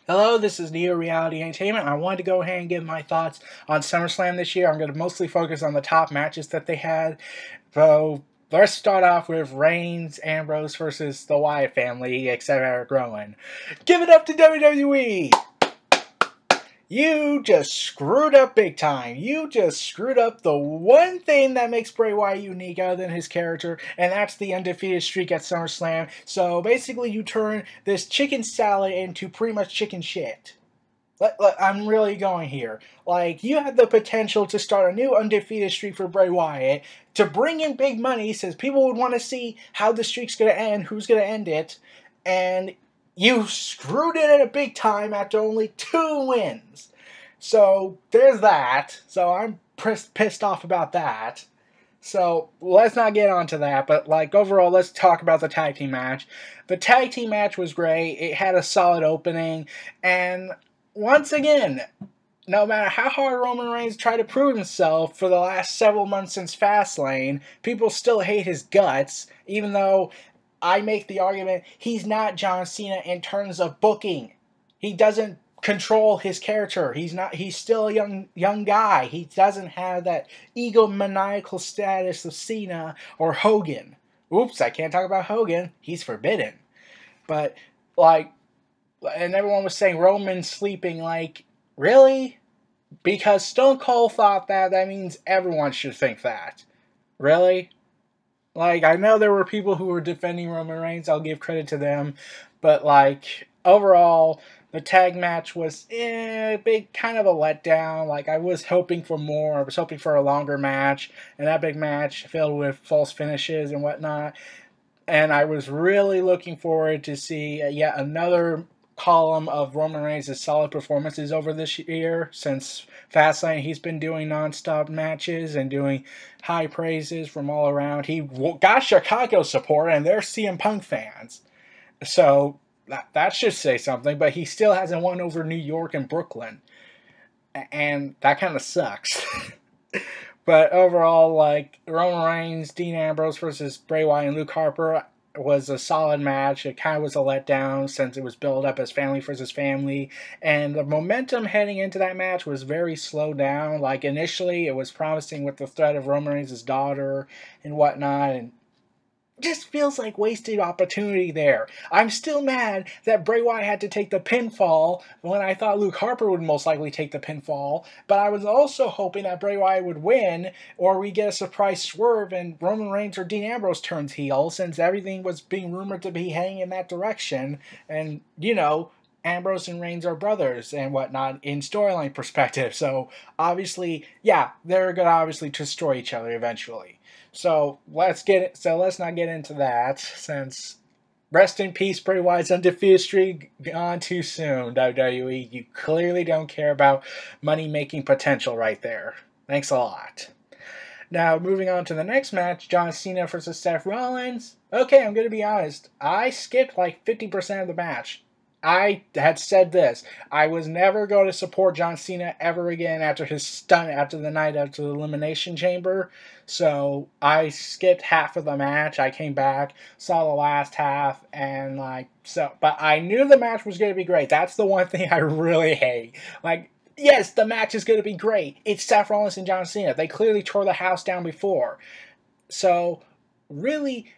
Hello, this is Neo Reality Entertainment. I wanted to go ahead and give my thoughts on SummerSlam this year. I'm going to mostly focus on the top matches that they had. So let's start off with Reigns, Ambrose versus the Wyatt family, except Eric Rowan. Give it up to WWE! You just screwed up big time. You just screwed up the one thing that makes Bray Wyatt unique other than his character, and that's the undefeated streak at SummerSlam. So basically you turn this chicken salad into pretty much chicken shit. I'm really going here. Like, you had the potential to start a new undefeated streak for Bray Wyatt, to bring in big money, since people would want to see how the streak's going to end, who's going to end it, and you screwed it at a big time after only 2 wins. So, there's that. So, I'm pissed off about that. So, let's not get onto that, but, like, overall, let's talk about the tag team match. The tag team match was great. It had a solid opening, and once again, no matter how hard Roman Reigns tried to prove himself for the last several months since Fastlane, people still hate his guts, even though I make the argument he's not John Cena in terms of booking. He doesn't control his character. He's still a young guy. He doesn't have that egomaniacal status of Cena or Hogan. Oops, I can't talk about Hogan. He's forbidden. But, like, and everyone was saying Roman's sleeping, like, really? Because Stone Cold thought that means everyone should think that. Really? Like, I know there were people who were defending Roman Reigns, I'll give credit to them, but, like, overall, the tag match was big, kind of a letdown. Like, I was hoping for more. I was hoping for a longer match, an epic match filled with false finishes and whatnot. And I was really looking forward to see yet another column of Roman Reigns' solid performances over this year. Since Fastlane, he's been doing non-stop matches and doing high praises from all around. He got Chicago support, and they're CM Punk fans. So that should say something, but he still hasn't won over New York and Brooklyn. And that kind of sucks. But overall, like, Roman Reigns, Dean Ambrose versus Bray Wyatt and Luke Harper was a solid match. It kind of was a letdown since it was built up as family versus family. And the momentum heading into that match was very slowed down. Like, initially, it was promising with the threat of Roman Reigns' daughter and whatnot, and just feels like wasted opportunity there. I'm still mad that Bray Wyatt had to take the pinfall when I thought Luke Harper would most likely take the pinfall, but I was also hoping that Bray Wyatt would win, or we get a surprise swerve and Roman Reigns or Dean Ambrose turns heel, since everything was being rumored to be heading in that direction, and, you know, Ambrose and Reigns are brothers and whatnot in storyline perspective, so obviously, yeah, they're gonna obviously destroy each other eventually. So let's not get into that, since rest in peace, Bray Wyatt's undefeated streak gone too soon, WWE. You clearly don't care about money-making potential right there. Thanks a lot. Now, moving on to the next match, John Cena versus Seth Rollins. Okay, I'm going to be honest. I skipped like 50% of the match. I had said this. I was never going to support John Cena ever again after his stunt after the night after the Elimination Chamber. So I skipped half of the match. I came back, saw the last half, and but I knew the match was going to be great. That's the one thing I really hate. Like, yes, the match is going to be great. It's Seth Rollins and John Cena. They clearly tore the house down before. So, really,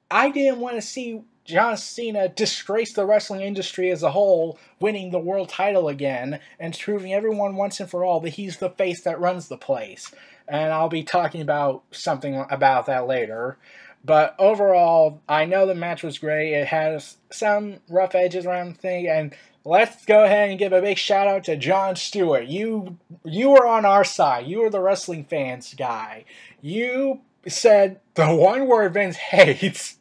I didn't want to see John Cena disgrace the wrestling industry as a whole, winning the world title again, and proving everyone once and for all that he's the face that runs the place. And I'll be talking about something about that later. But overall, I know the match was great. It has some rough edges around the thing, and let's go ahead and give a big shout out to Jon Stewart. You were on our side. You were the wrestling fans guy. You said the one word Vince hates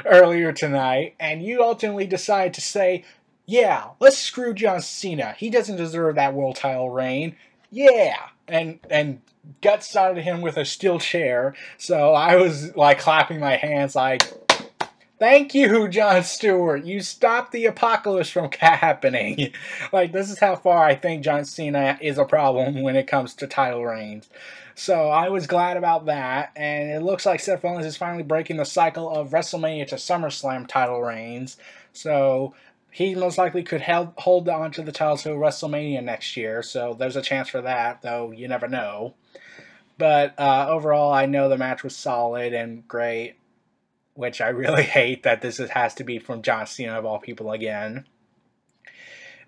earlier tonight, and you ultimately decided to say, yeah, let's screw John Cena. He doesn't deserve that world title reign. Yeah. And gut started him with a steel chair, so I was like clapping my hands like, thank you, Jon Stewart. You stopped the apocalypse from happening. Like, this is how far I think John Cena is a problem when it comes to title reigns. So I was glad about that, and it looks like Seth Rollins is finally breaking the cycle of WrestleMania to SummerSlam title reigns. So he most likely could hold on to the title to WrestleMania next year, so there's a chance for that, though you never know. But overall, I know the match was solid and great, which I really hate that this has to be from John Cena of all people again.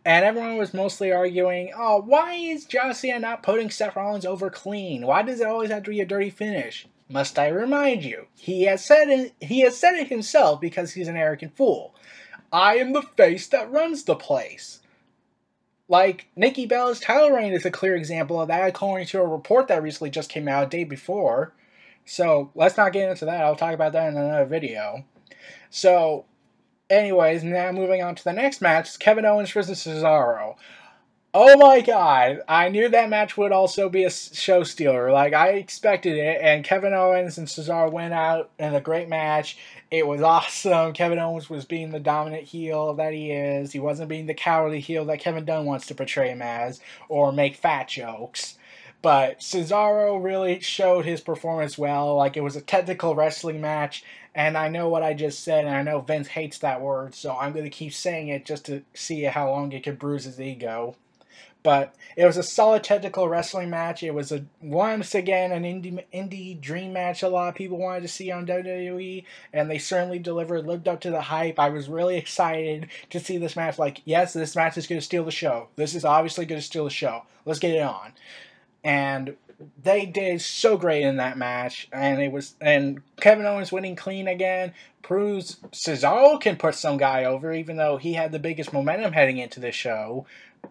And everyone was mostly arguing, oh, why is John Cena not putting Seth Rollins over clean? Why does it always have to be a dirty finish? Must I remind you? He has said it himself because he's an arrogant fool. I am the face that runs the place. Like, Nikki Bella's title reign is a clear example of that, according to a report that recently just came out a day before. So, let's not get into that. I'll talk about that in another video. So, anyways, now moving on to the next match, Kevin Owens versus Cesaro. Oh my god, I knew that match would also be a show stealer. Like, I expected it, and Kevin Owens and Cesaro went out in a great match. It was awesome. Kevin Owens was being the dominant heel that he is. He wasn't being the cowardly heel that Kevin Dunn wants to portray him as, or make fat jokes. But Cesaro really showed his performance well. Like, it was a technical wrestling match, and I know what I just said, and I know Vince hates that word, so I'm going to keep saying it just to see how long it can bruise his ego. But it was a solid technical wrestling match. It was once again an indie dream match a lot of people wanted to see on WWE, and they certainly delivered, lived up to the hype. I was really excited to see this match. Like, yes, this match is going to steal the show. This is obviously going to steal the show. Let's get it on. And they did so great in that match, and Kevin Owens winning clean again proves Cesaro can put some guy over, even though he had the biggest momentum heading into this show,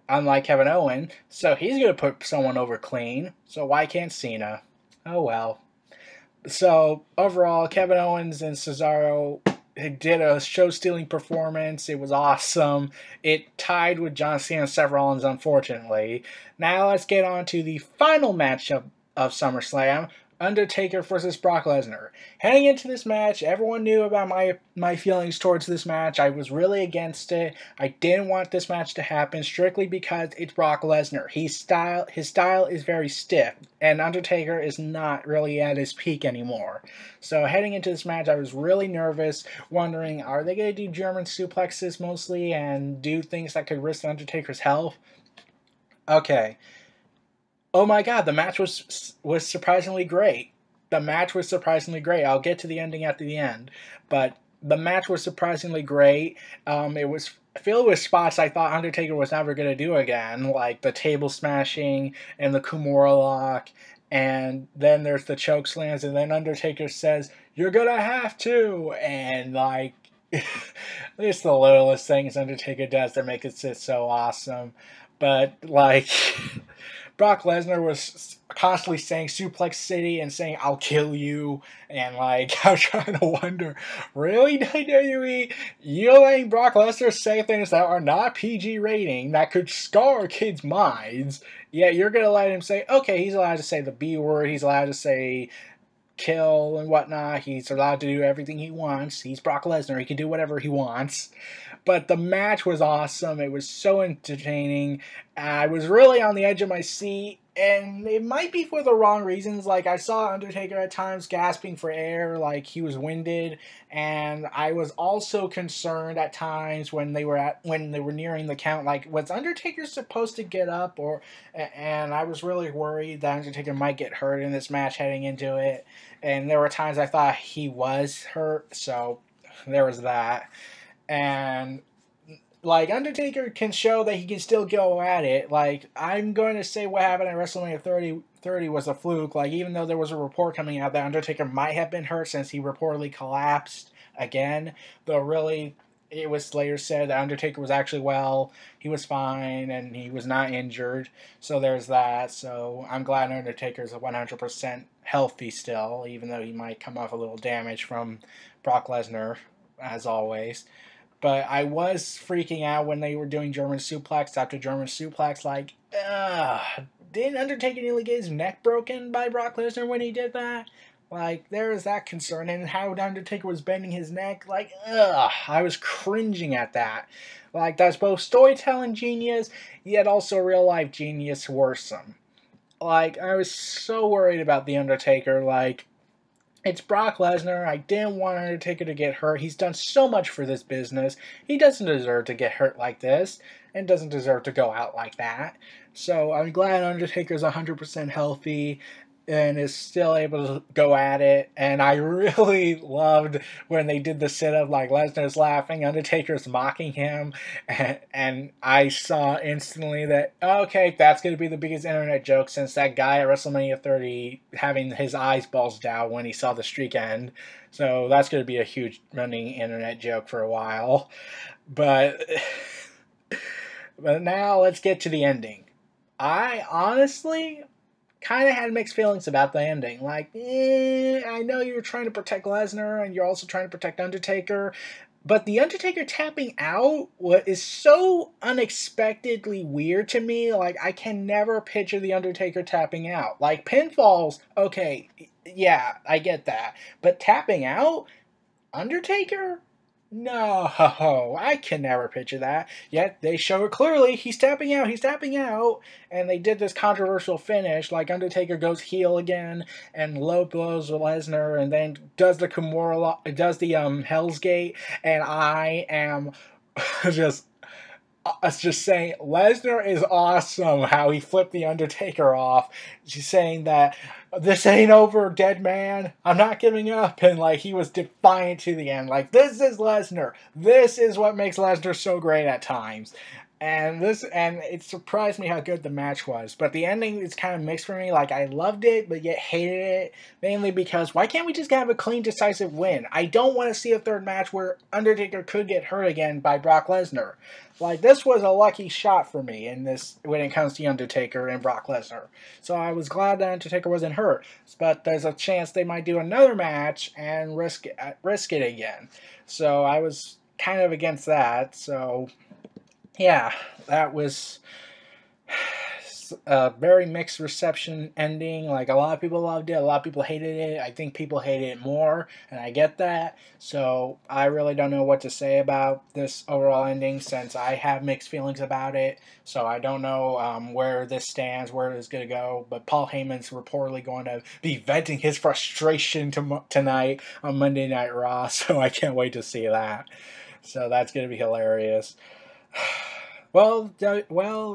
unlike Kevin Owens. So he's going to put someone over clean. So why can't Cena? Oh well. So overall, Kevin Owens and Cesaro did a show-stealing performance. It was awesome. It tied with John Cena and Seth Rollins, unfortunately. Now let's get on to the final matchup of SummerSlam, Undertaker versus Brock Lesnar. Heading into this match, everyone knew about my feelings towards this match. I was really against it. I didn't want this match to happen strictly because it's Brock Lesnar. His style is very stiff, and Undertaker is not really at his peak anymore. So heading into this match, I was really nervous, wondering, are they going to do German suplexes mostly and do things that could risk Undertaker's health? Okay. Oh my god, the match was surprisingly great. The match was surprisingly great. I'll get to the ending at the end, but the match was surprisingly great. It was filled with spots I thought Undertaker was never going to do again, like the table smashing and the Kimura lock, and then there's the choke slams, and then Undertaker says, "You're gonna have to," and like, it's the littlest things Undertaker does that make it so awesome. But like, Brock Lesnar was constantly saying Suplex City and saying I'll kill you, and like, I'm trying to wonder, really, WWE, you're letting Brock Lesnar say things that are not PG rating that could scar kids' minds, yet you're gonna let him say, okay, he's allowed to say the B word, he's allowed to say kill and whatnot, he's allowed to do everything he wants, he's Brock Lesnar, he can do whatever he wants. But the match was awesome. It was so entertaining. I was really on the edge of my seat, and it might be for the wrong reasons. Like, I saw Undertaker at times gasping for air, like he was winded, and I was also concerned at times when they were nearing the count. Like, was Undertaker supposed to get up, and I was really worried that Undertaker might get hurt in this match heading into it. And there were times I thought he was hurt, so there was that. And like, Undertaker can show that he can still go at it. Like, I'm going to say what happened at WrestleMania 30 was a fluke. Like, even though there was a report coming out that Undertaker might have been hurt since he reportedly collapsed again, though really it was later said that Undertaker was actually well, he was fine, and he was not injured. So there's that. So I'm glad Undertaker's 100% healthy still, even though he might come off a little damage from Brock Lesnar, as always. But I was freaking out when they were doing German suplex after German suplex. Like, didn't Undertaker nearly get his neck broken by Brock Lesnar when he did that? Like, there was that concern. And how Undertaker was bending his neck. Like, I was cringing at that. Like, that's both storytelling genius, yet also real life genius worrisome. Like, I was so worried about The Undertaker. Like, It's Brock Lesnar. I didn't want Undertaker to get hurt. He's done so much for this business. He doesn't deserve to get hurt like this and doesn't deserve to go out like that. So I'm glad Undertaker's 100% healthy and is still able to go at it. And I really loved when they did the sit-up, like Lesnar's laughing, Undertaker's mocking him, and I saw instantly that, okay, that's going to be the biggest internet joke since that guy at WrestleMania 30 having his eyes bulged out when he saw the streak end. So that's going to be a huge running internet joke for a while. But but now let's get to the ending. I honestly kind of had mixed feelings about the ending. Like, I know you're trying to protect Lesnar and you're also trying to protect Undertaker, but the Undertaker tapping out is so unexpectedly weird to me. Like, I can never picture the Undertaker tapping out. Like, pinfalls, okay, yeah, I get that. But tapping out? Undertaker? No, I can never picture that. Yet they show it clearly. He's tapping out. He's tapping out. And they did this controversial finish, like Undertaker goes heel again and low blows Lesnar, and then does the Kimura, does the Hell's Gate, and I am just saying Lesnar is awesome. How he flipped the Undertaker off. She's saying that this ain't over, dead man. I'm not giving up, and like he was defiant to the end. Like, this is Lesnar. This is what makes Lesnar so great at times. And it surprised me how good the match was. But the ending is kind of mixed for me. Like, I loved it, but yet hated it. Mainly because why can't we just have a clean, decisive win? I don't want to see a third match where Undertaker could get hurt again by Brock Lesnar. Like, this was a lucky shot for me in this when it comes to Undertaker and Brock Lesnar. So I was glad that Undertaker wasn't hurt. But there's a chance they might do another match and risk it again. So I was kind of against that. So yeah, that was a very mixed reception ending. Like, a lot of people loved it, a lot of people hated it. I think people hated it more, and I get that. So I really don't know what to say about this overall ending since I have mixed feelings about it. So I don't know where this stands, where it's going to go. But Paul Heyman's reportedly going to be venting his frustration tonight on Monday Night Raw. So I can't wait to see that. So that's going to be hilarious. Well,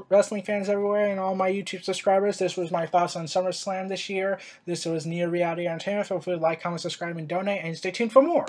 wrestling fans everywhere and all my YouTube subscribers, this was my thoughts on SummerSlam this year. This was Near Reality Entertainment. Feel free to like, comment, subscribe, and donate, and stay tuned for more.